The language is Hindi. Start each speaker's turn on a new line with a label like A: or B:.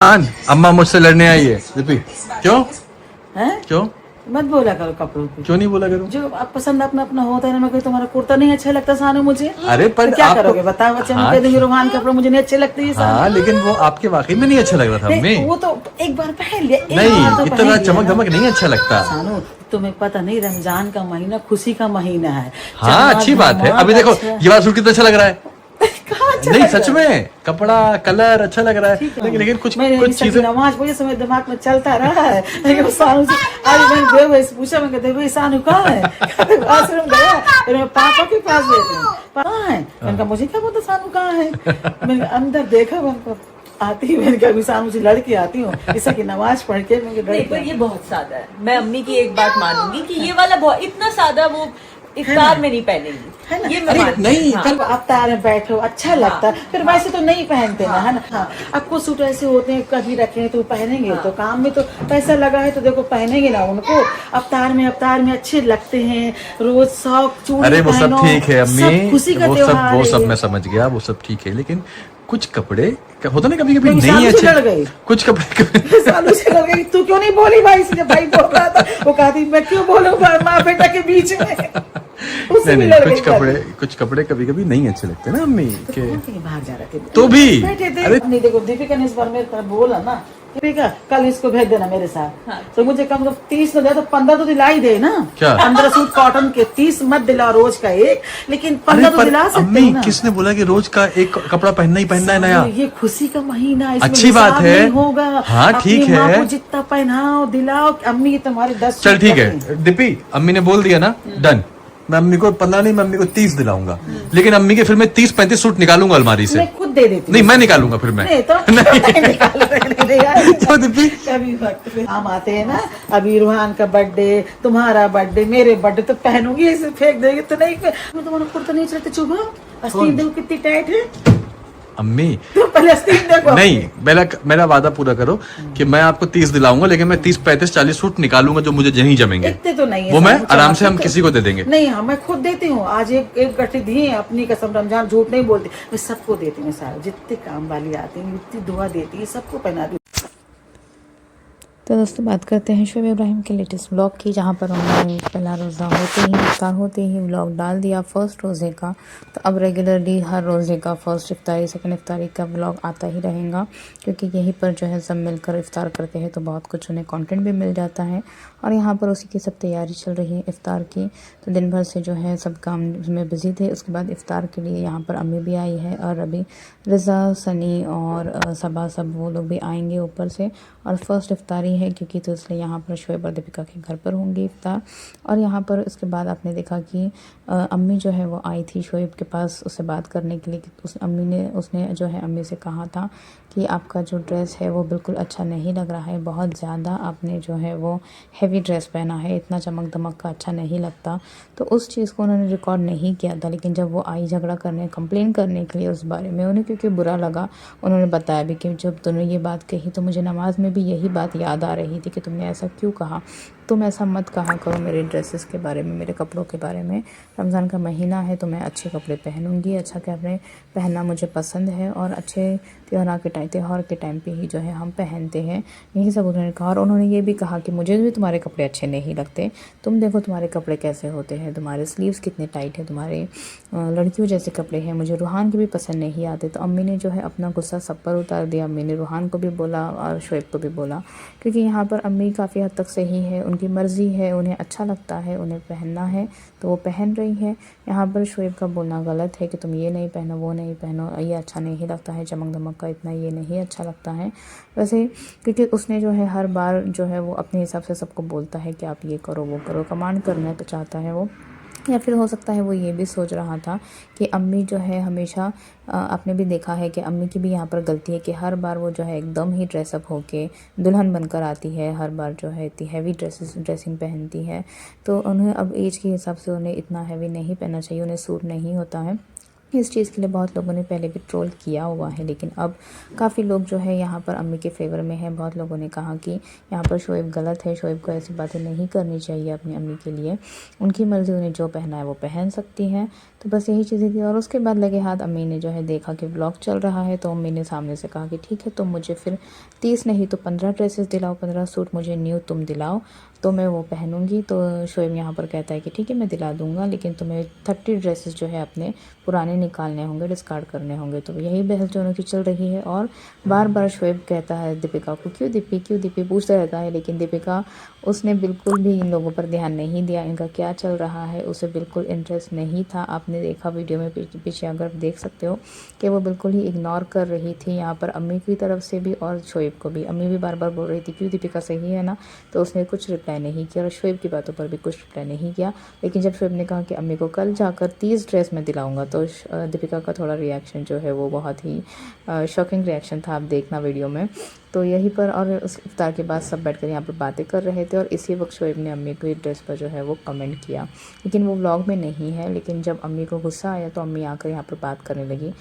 A: रुहान, अम्मा मुझसे लड़ने आई है। दीपी, क्यों
B: हैं?
A: क्यों
B: मत बोला करो कपड़ों पे।
A: क्यों नहीं बोला करूं?
B: जो अब पसंद अपना अपना होता है ना। मैं कोई तुम्हारा कुर्ता नहीं अच्छा लगता सानू मुझे।
A: अरे पर
B: तो क्या
A: आपको-
B: करोगे बताओ। बच्चे मैं
A: हाँ,
B: कह दूंगी रोहान कपड़े मुझे नहीं अच्छे लगते ये सानू।
A: हाँ, लेकिन वो आपके वाकई में नहीं अच्छा लग रहा था
B: नहीं,
A: अम्मी।
B: वो तो एक बार पहन लिया, एक
A: नहीं,
B: बार तो
A: इतना
B: पहन लिया
A: चमक
B: ना।
A: धमक नहीं अच्छा लगता।
B: सानू तुम्हें पता नहीं, रमजान का महीना खुशी का महीना है।
A: हाँ, अच्छी बात है। अभी देखो ये वाला सूट कितना अच्छा लग रहा है।
B: कहाँ अच्छा
A: नहीं
B: लग रहा
A: सच
B: है?
A: में कपड़ा कलर अच्छा लग रहा है,
B: ठीक है।
A: लेकिन कुछ
B: मैंने
A: कुछ चीजें
B: नमाज पढ़ी समय दिमाग में चलता रहा है। लेकिन सानू से आज मैंने देव से पूछा, मैं कहते भाई सानू कहाँ है? आश्रम गया, फिर मैं पापा के पास गई थी। कहाँ है? मैंने कहा मुझे क्या पता सानू कहाँ है। मैंने अंदर देखा, मैंने आती मैंने कहा सानू से लड़के आती हूँ इसे की नमाज पढ़ के।
C: नहीं पर ये बहुत सादा है। मैं अम्मी की एक बात मानूंगी कि ये वाला बहुत इतना सादा वो इफ्तार में नहीं पहनेंगी,
B: है ना?
C: ये मैं
B: अरे
C: मानती
B: नहीं,
C: हूँ।
B: कल अफ्तार में बैठो अच्छा लगता है, फिर वैसे तो नहीं पहनते ना, है ना? हाँ, अब कुछ सूट ऐसे होते हैं कभी रखे तो पहनेंगे, तो काम में तो पैसा लगा है तो देखो पहनेंगे ना उनको। अफ्तार में अच्छे लगते हैं, रोज शौक चूड़ी
A: अरे वो सब
B: पहनो,
A: ठीक है अम्मी,
B: सब खुशी का त्योहार
A: वो
B: है
A: सब
B: ये।
A: मैं समझ गया, वो सब ठीक है, लेकिन कुछ कपड़े होता ना कभी कभी
B: मेरी
A: नहीं
B: सालू से लड़
A: अच्छे।
B: गई।
A: कुछ कपड़े
B: सालू से लड़ गई। तू क्यों नहीं बोली भाई से? जब भाई बोल रहा था वो कहती मैं क्यों बोलूंगा माँ बेटा के बीच में। उससे भी
A: नहीं
B: लड़
A: नहीं,
B: गई।
A: कुछ कपड़े कभी कभी नहीं अच्छे लगते ना अम्मी के।
B: कहीं बाहर जा रहे थे
A: तो भी
B: बैठे थे।
A: अरे
B: नहीं देखो दीपिका ने इस बार मेरे तरफ बोला ना, दीपिका कल इसको भेज देना मेरे साथ।
C: हाँ।
B: तो मुझे कम से कम 30 न दे तो 15 तो दिला ही दे ना।
A: क्या?
B: 15 सूट कॉटन के, 30 मत दिला रोज का एक, लेकिन
A: अरे
B: 15 तो
A: पर
B: दिला सकते
A: अम्मी
B: हो ना।
A: किसने बोला कि रोज का एक कपड़ा पहनना ही पहनना है नया?
B: ये खुशी का महीना, इसमें
A: अच्छी बात
B: हिसाब
A: है।
B: नहीं होगा।
A: हाँ, ठीक
B: अपनी माँ
A: है।
B: को जितना पहनाओ दिलाओ। अम्मी तुम्हारे 10
A: चल
B: सूट
A: ठीक
B: रखें।
A: है दीपी, अम्मी ने बोल दिया ना, डन। मैं अम्मी को 15 नहीं, मैं अम्मी को 30 दिलाऊंगा, लेकिन अम्मी के फिर मैं 30-35 सूट निकालूंगा अलमारी से।
B: मैं खुद दे देती
A: नहीं
B: हूँ।
A: मैं निकालूंगा फिर मैं।
B: नहीं तो नहीं यार।
A: तो दीपी
B: कभी वक्त पे हम आते हैं ना, अभी रूहान का बर्थडे, तुम्हारा बर्थडे, मेरे बर्थडे, तो पहनूंगी ऐसे फेंक देगी तो नहीं। मैं तुम्हारा कुर्ता नहीं चलते चुभा। आस्तीन देखो कितनी टाइट है।
A: अम्मी
B: तो पहले आस्तीन देखो।
A: नहीं, मेरा वादा पूरा करो कि मैं आपको 30 दिलाऊंगा, लेकिन मैं 30-35-40 सूट निकालूंगा जो मुझे यहीं जमेंगे।
B: इतने तो नहीं है
A: वो मैं
B: सानू,
A: आराम से हम
B: तो-
A: किसी को दे देंगे।
B: नहीं हाँ, मैं खुद देती हूँ। आज एक गट्टी दी है अपनी कसम, रमजान झूठ नहीं बोलती, मैं सबको देती हूँ। सारा जितने काम वाली आती है जितनी दुआ देती है सबको पहना दी।
D: तो दोस्तों बात करते हैं शोएब इब्राहिम के लेटेस्ट व्लॉग की, जहाँ पर उन्होंने पहला रोज़ा होते ही इफ्तार होते ही व्लॉग डाल दिया फर्स्ट रोज़े का। तो अब रेगुलरली हर रोज़े का फर्स्ट इफ्तारी सेकंड इफ्तारी का व्लॉग आता ही रहेगा, क्योंकि यहीं पर जो है सब मिलकर इफ्तार करते हैं तो बहुत कुछ उन्हें कंटेंट भी मिल जाता है। और यहाँ पर उसी की सब तैयारी चल रही है इफ्तार की। तो दिन भर से जो है सब काम में बिज़ी थे। उसके बाद इफ्तार के लिए यहाँ पर अम्मी भी आई है, और अभी रज़ा, सनी और सबा सब वो लोग भी आएंगे ऊपर से। और फर्स्ट इफ्तारी है क्योंकि, तो इसलिए यहाँ पर शोएब और दीपिका के घर पर होंगी इफ्तार। और यहाँ पर उसके बाद आपने देखा कि अम्मी जो है वो आई थी शोएब के पास उससे बात करने के लिए। उसने जो है अम्मी से कहा था कि आपका जो ड्रेस है वो बिल्कुल अच्छा नहीं लग रहा है, बहुत ज़्यादा आपने जो है वो हैवी ड्रेस पहना है, इतना चमक दमक का अच्छा नहीं लगता। तो उस चीज़ को उन्होंने रिकॉर्ड नहीं किया था, लेकिन जब वो आई झगड़ा करने, कंप्लेन करने के लिए उस बारे में, उन्हें क्योंकि बुरा लगा, उन्होंने बताया भी कि जब तुमने ये बात कही तो मुझे नमाज में भी यही बात याद आ रही थी कि तुमने ऐसा क्यों कहा। तुम ऐसा मत कहा करो मेरे ड्रेसेस के बारे में, मेरे कपड़ों के बारे में। रमज़ान का महीना है तो मैं अच्छे कपड़े पहनूंगी, अच्छा कपड़े पहनना मुझे पसंद है, और अच्छे त्यौहार के टाइम पे ही जो है हम पहनते हैं, यही सब उन्होंने कहा। और उन्होंने ये भी कहा कि मुझे भी तुम्हारे कपड़े अच्छे नहीं लगते, तुम देखो तुम्हारे कपड़े कैसे होते हैं, तुम्हारे स्लीव्स कितने टाइट है, तुम्हारे लड़कियों जैसे कपड़े हैं, मुझे रूहान के भी पसंद नहीं आते। तो अम्मी ने जो है अपना गुस्सा सब पर उतार दिया। अम्मी ने रूहान को भी बोला और शोएब को भी बोला, क्योंकि यहाँ पर अम्मी काफ़ी हद तक सही है, उनकी मर्ज़ी है, उन्हें अच्छा लगता है, उन्हें पहनना है तो वो पहन रही है। यहाँ पर शोएब का बोलना गलत है कि तुम ये नहीं पहनो, वो नहीं पहनो, ये अच्छा नहीं लगता है, चमक दमक का इतना ये नहीं अच्छा लगता है। वैसे क्योंकि उसने जो है हर बार जो है वो अपने हिसाब से सबको बोलता है कि आप ये करो वो करो, कमांड करना तो चाहता है वो। या फिर हो सकता है वो ये भी सोच रहा था कि अम्मी जो है हमेशा, आपने भी देखा है कि अम्मी की भी यहाँ पर गलती है कि हर बार वो जो है एकदम ही ड्रेसअप होके दुल्हन बनकर आती है, हर बार जो है इतनी हैवी ड्रेसिंग पहनती है। तो उन्हें अब एज के हिसाब से उन्हें इतना हैवी नहीं पहनना चाहिए, उन्हें सूट नहीं होता है। इस चीज़ के लिए बहुत लोगों ने पहले भी ट्रोल किया हुआ है, लेकिन अब काफ़ी लोग जो है यहाँ पर अम्मी के फेवर में हैं। बहुत लोगों ने कहा कि यहाँ पर शोएब गलत है, शोएब को ऐसी बातें नहीं करनी चाहिए अपनी अम्मी के लिए, उनकी मर्ज़ी, उन्हें जो पहना है वो पहन सकती हैं। तो बस यही चीज़ें थी। और उसके बाद लगे हाथ अम्मी ने जो है देखा कि व्लॉग चल रहा है, तो अम्मी ने सामने से कहा कि ठीक है, तुम मुझे फिर 30 नहीं तो 15 ड्रेसेस दिलाओ, 15 सूट मुझे न्यू तुम दिलाओ तो मैं वो पहनूंगी। तो शोएब यहाँ पर कहता है कि ठीक है मैं दिला दूंगा, लेकिन तुम्हें 30 ड्रेसेस जो है अपने पुराने निकालने होंगे, डिस्कार्ड करने होंगे। तो यही बहस दोनों की चल रही है। और बार बार शोएब कहता है दीपिका को, क्यों दीपी पूछता रहता है, लेकिन दीपिका उसने बिल्कुल भी इन लोगों पर ध्यान नहीं दिया, इनका क्या चल रहा है उसे बिल्कुल इंटरेस्ट नहीं था। आपने देखा वीडियो में पीछे अगर देख सकते हो कि वो बिल्कुल ही इग्नोर कर रही थी यहाँ पर अम्मी की तरफ से भी और शोएब को भी। अम्मी भी बार बार बोल रही थी क्यों दीपिका सही है ना, तो उसने कुछ रिप्लाई नहीं किया और शोएब की बातों पर भी कुछ रिप्लाई नहीं किया। लेकिन जब शोएब ने कहा कि अम्मी को कल जाकर 30 ड्रेस में दिलाऊंगा, तो दीपिका का थोड़ा रिएक्शन जो है वो बहुत ही शॉकिंग रिएक्शन था, आप देखना वीडियो में। तो यहीं पर और उस इफ्तार के बाद सब बैठकर यहाँ पर बातें कर रहे थे और इसी वक्त शोएब ने अम्मी को ड्रेस पर जो है वो कमेंट किया, लेकिन वो व्लॉग में नहीं है। लेकिन जब अम्मी को गुस्सा आया तो अम्मी आकर यहाँ पर बात करने लगी।